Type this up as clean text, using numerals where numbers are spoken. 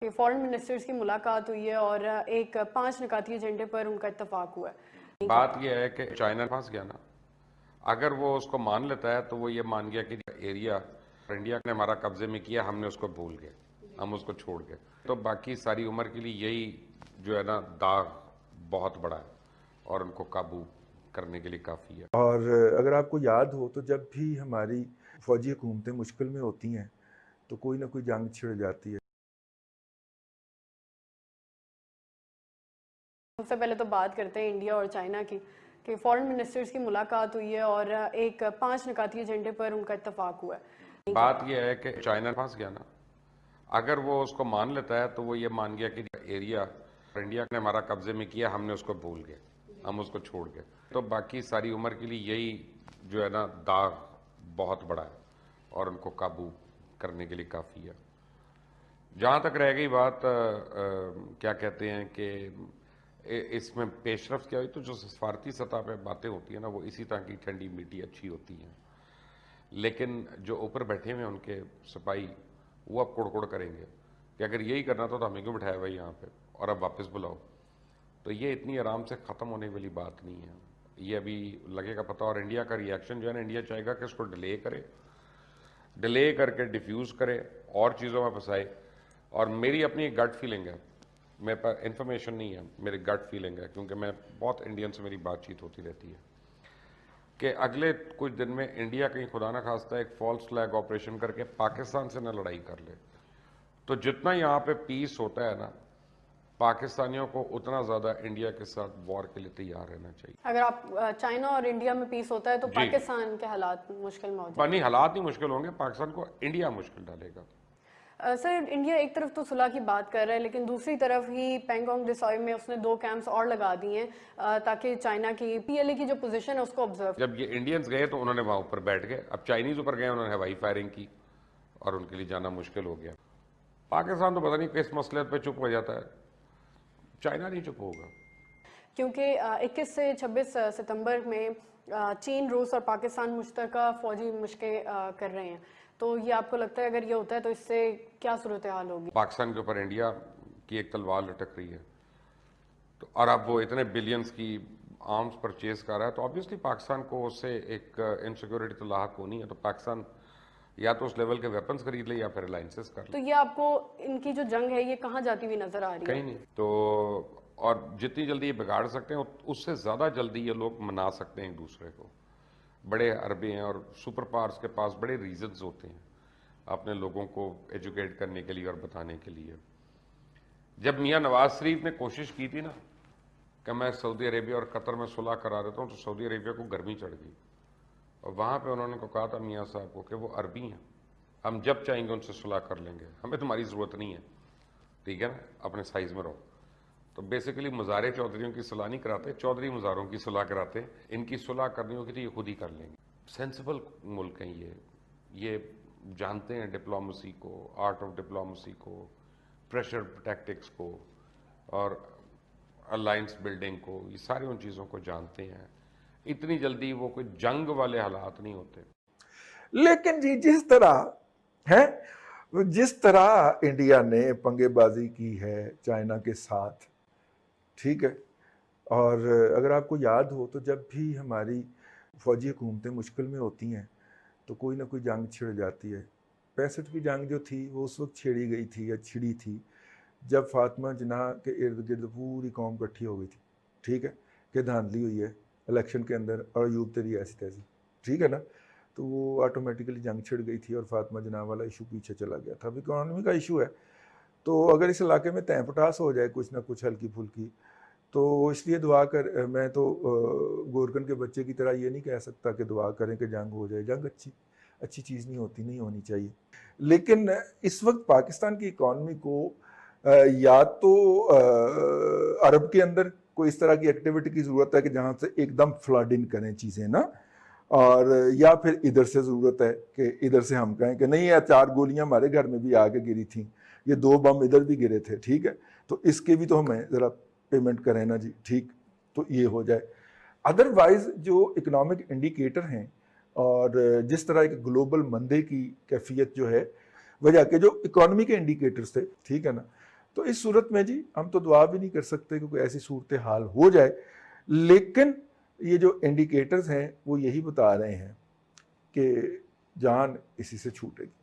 کہ فورن منسٹرز کی ملاقات ہوئی ہے اور ایک 5 نکاتی ایجنڈے پر ان کا اتفاق ہوا ہے۔ بات یہ ہے کہ چائنا پھنس گیا نا، اگر وہ اس کو مان لیتا ہے تو وہ یہ مان گیا کہ ایریا انڈیا نے ہمارا قبضے میں کیا، ہم نے اس کو بھول گئے، ہم اس کو چھوڑ گئے، تو باقی ساری عمر کے لیے یہی جو ہے نا داغ بہت بڑا ہے اور ان کو قابو کرنے کے لیے کافی ہے۔ اور اگر آپ کو یاد ہو تو جب بھی ہماری فوجی حکومتیں مشکل میں ہوتی ہیں تو کوئی نہ کوئی جنگ چھڑ جاتی ہے۔ سب سے پہلے تو بات کرتے ہیں انڈیا اور چائنا کی کہ فورن منسٹرز کی ملاقات ہوئی ہے اور ایک 5 نکاتی ایجنڈے پر ان کا اتفاق ہوا ہے۔ بات یہ ہے کہ چائنا پھنس گیا نا، اگر وہ اس کو مان لیتا ہے تو وہ یہ مان گیا کہ ایریا انڈیا نے ہمارا قبضے میں کیا، ہم نے اس کو بھول گئے، ہم اس کو چھوڑ گئے، تو باقی ساری عمر کے لیے یہی جو ہے نا داغ بہت بڑا ہے اور ان کو قابو کرنے کے لیے کافی ہے۔ جہاں تک رہ گئی بات کیا کہتے ہیں کہ اس میں پیش رفت کیا ہوئی، تو جو سفارتی سطح پہ باتیں ہوتی ہیں نا وہ اسی طرح کی ٹھنڈی میٹھی اچھی ہوتی ہیں، لیکن جو اوپر بیٹھے ہوئے ہیں ان کے سپاہی وہ اب کڑ کریں گے کہ اگر یہی کرنا تھا تو ہمیں کیوں بٹھایا بھائی یہاں پہ اور اب واپس بلاؤ، تو یہ اتنی آرام سے ختم ہونے والی بات نہیں ہے، یہ ابھی لگے گا پتہ۔ اور انڈیا کا ری ایکشن جو ہے نا، انڈیا چاہے گا کہ اس کو ڈیلے کر کے ڈیفیوز کرے اور چیزوں میں پھنسائے، اور میری اپنی ایک گٹ فیلنگ ہے، میرے پاس انفارمیشن نہیں ہے، میری گٹ فیلنگ ہے کیونکہ میں بہت انڈین سے میری بات چیت ہوتی رہتی ہے، کہ اگلے کچھ دن میں انڈیا کہیں خدا نہ خواستہ ایک فالس فلیگ آپریشن کر کے پاکستان سے نہ لڑائی کر لے، تو جتنا یہاں پہ پیس ہوتا ہے نا، پاکستانیوں کو اتنا زیادہ انڈیا کے ساتھ وار کے لیے تیار رہنا چاہیے۔ اگر آپ چائنا اور انڈیا میں پیس ہوتا ہے تو جی پاکستان کے حالات مشکل میں ہو جائیں نہیں، حالات نہیں مشکل ہوں گے، پاکستان کو انڈیا مشکل ڈالے گا۔ سر انڈیا ایک طرف تو صلح کی بات کر رہا ہے لیکن دوسری طرف ہی پینگونگ ڈسوئی میں اس نے 2 کیمپس اور لگا دیے ہیں تاکہ چائنا کی پی ایل اے کی جو پوزیشن ہے اس کو آبزرو۔ جب یہ انڈینز گئے تو انہوں نے وہاں اوپر بیٹھ گئے، اب چائنیز اوپر گئے، انہوں نے ہوائی فائرنگ کی اور ان کے لیے جانا مشکل ہو گیا۔ پاکستان تو پتہ نہیں کس مسئلے پہ چپ ہو جاتا ہے، چائنا نہیں چپ ہوگا، کیونکہ 21 سے 26 ستمبر میں چین، روس اور پاکستان مشترکہ فوجی مشقیں کر رہے ہیں، تو یہ آپ کو لگتا ہے اگر یہ ہوتا ہے تو اس سے کیا صورتحال ہوگی؟ پاکستان کے اوپر انڈیا کی ایک تلوار لٹک رہی ہے، تو اور اب وہ اتنے بلینز کی آرمز پرچیز کر رہا ہے، تو آبویسلی پاکستان کو اس سے ایک انسیکیورٹی تو لاحق ہونی ہے، تو پاکستان یا تو اس لیول کے ویپنز خرید لے یا پھر الائنسز کر لے۔ تو یہ آپ کو ان کی جو جنگ ہے یہ کہاں جاتی ہوئی نظر آ رہی ہے؟ کہیں نہیں، تو اور جتنی جلدی یہ بگاڑ سکتے ہیں اس سے زیادہ جلدی یہ لوگ منا سکتے ہیں ایک دوسرے کو۔ بڑے عربے ہیں اور سپر پاورز کے پاس بڑے ریزنز ہوتے ہیں اپنے لوگوں کو ایجوکیٹ کرنے کے لیے اور بتانے کے لیے۔ جب میاں نواز شریف نے کوشش کی تھی نا کہ میں سعودی عربیہ اور قطر میں صلح کرا دیتا ہوں، تو سعودی عربیہ کو گرمی چڑھ گئی، اور وہاں پہ انہوں نے کہا تھا میاں صاحب کو کہ وہ عربی ہیں، ہم جب چاہیں گے ان سے صلح کر لیں گے، ہمیں تمہاری ضرورت نہیں ہے، ٹھیک ہے نا، اپنے سائز میں رہو۔ تو بیسیکلی مزار چودھریوں کی صلح نہیں کراتے، چودھری مزاروں کی صلح کراتے، ان کی صلح کرنی ہوگی تو یہ خود ہی کر لیں گے۔ سینسیبل ملک ہیں یہ جانتے ہیں ڈپلومسی کو، آرٹ آف ڈپلومسی کو، پریشر ٹیکٹکس کو اور الائنس بلڈنگ کو، یہ ساری ان چیزوں کو جانتے ہیں، اتنی جلدی وہ کوئی جنگ والے حالات نہیں ہوتے۔ لیکن جی جس طرح انڈیا نے پنگے بازی کی ہے چائنا کے ساتھ، ٹھیک ہے، اور اگر آپ کو یاد ہو تو جب بھی ہماری فوجی حکومتیں مشکل میں ہوتی ہیں تو کوئی نہ کوئی جنگ چھڑ جاتی ہے۔ 65 کی جنگ جو تھی وہ اس وقت چھڑی گئی تھی یا چھڑی تھی جب فاطمہ جناح کے ارد گرد پوری قوم اکٹھی ہو گئی تھی، ٹھیک ہے، کہ دھاندلی ہوئی ہے الیکشن کے اندر اور ایوب تیری ایسی تیسی، ٹھیک ہے نا، تو وہ آٹومیٹیکلی جنگ چھڑ گئی تھی اور فاطمہ جناح والا ایشو پیچھے چلا گیا تھا۔ اب اکانومی کا ایشو ہے، تو اگر اس علاقے میں تین پٹاس ہو جائے کچھ نہ کچھ ہلکی پھلکی، تو اس لیے دعا میں تو گورکن کے بچے کی طرح یہ نہیں کہہ سکتا کہ دعا کریں کہ جنگ ہو جائے، جنگ اچھی چیز نہیں ہوتی، نہیں ہونی چاہیے، لیکن اس وقت پاکستان کی اکانومی کو یا تو عرب کے اندر کوئی اس طرح کی ایکٹیویٹی کی ضرورت ہے کہ جہاں سے ایک دم فلڈ ان کریں چیزیں نا، اور یا پھر ادھر سے ضرورت ہے کہ ادھر سے ہم کہیں کہ نہیں، یہ 4 گولیاں ہمارے گھر میں بھی آ کے گری تھیں، یہ 2 بم ادھر بھی گرے تھے، ٹھیک ہے، تو اس کے بھی تو ہمیں ذرا پیمنٹ کریں نا جی، ٹھیک، تو یہ ہو جائے۔ ادروائز جو اکنامک انڈیکیٹر ہیں اور جس طرح ایک گلوبل مندے کی کیفیت جو ہے، وجہ کہ جو اکانومی کے انڈیکیٹرز تھے، ٹھیک ہے نا، تو اس صورت میں جی ہم تو دعا بھی نہیں کر سکتے کہ کوئی ایسی صورتحال ہو جائے، لیکن یہ جو انڈیکیٹرز ہیں وہ یہی بتا رہے ہیں کہ جان اسی سے چھوٹے گی۔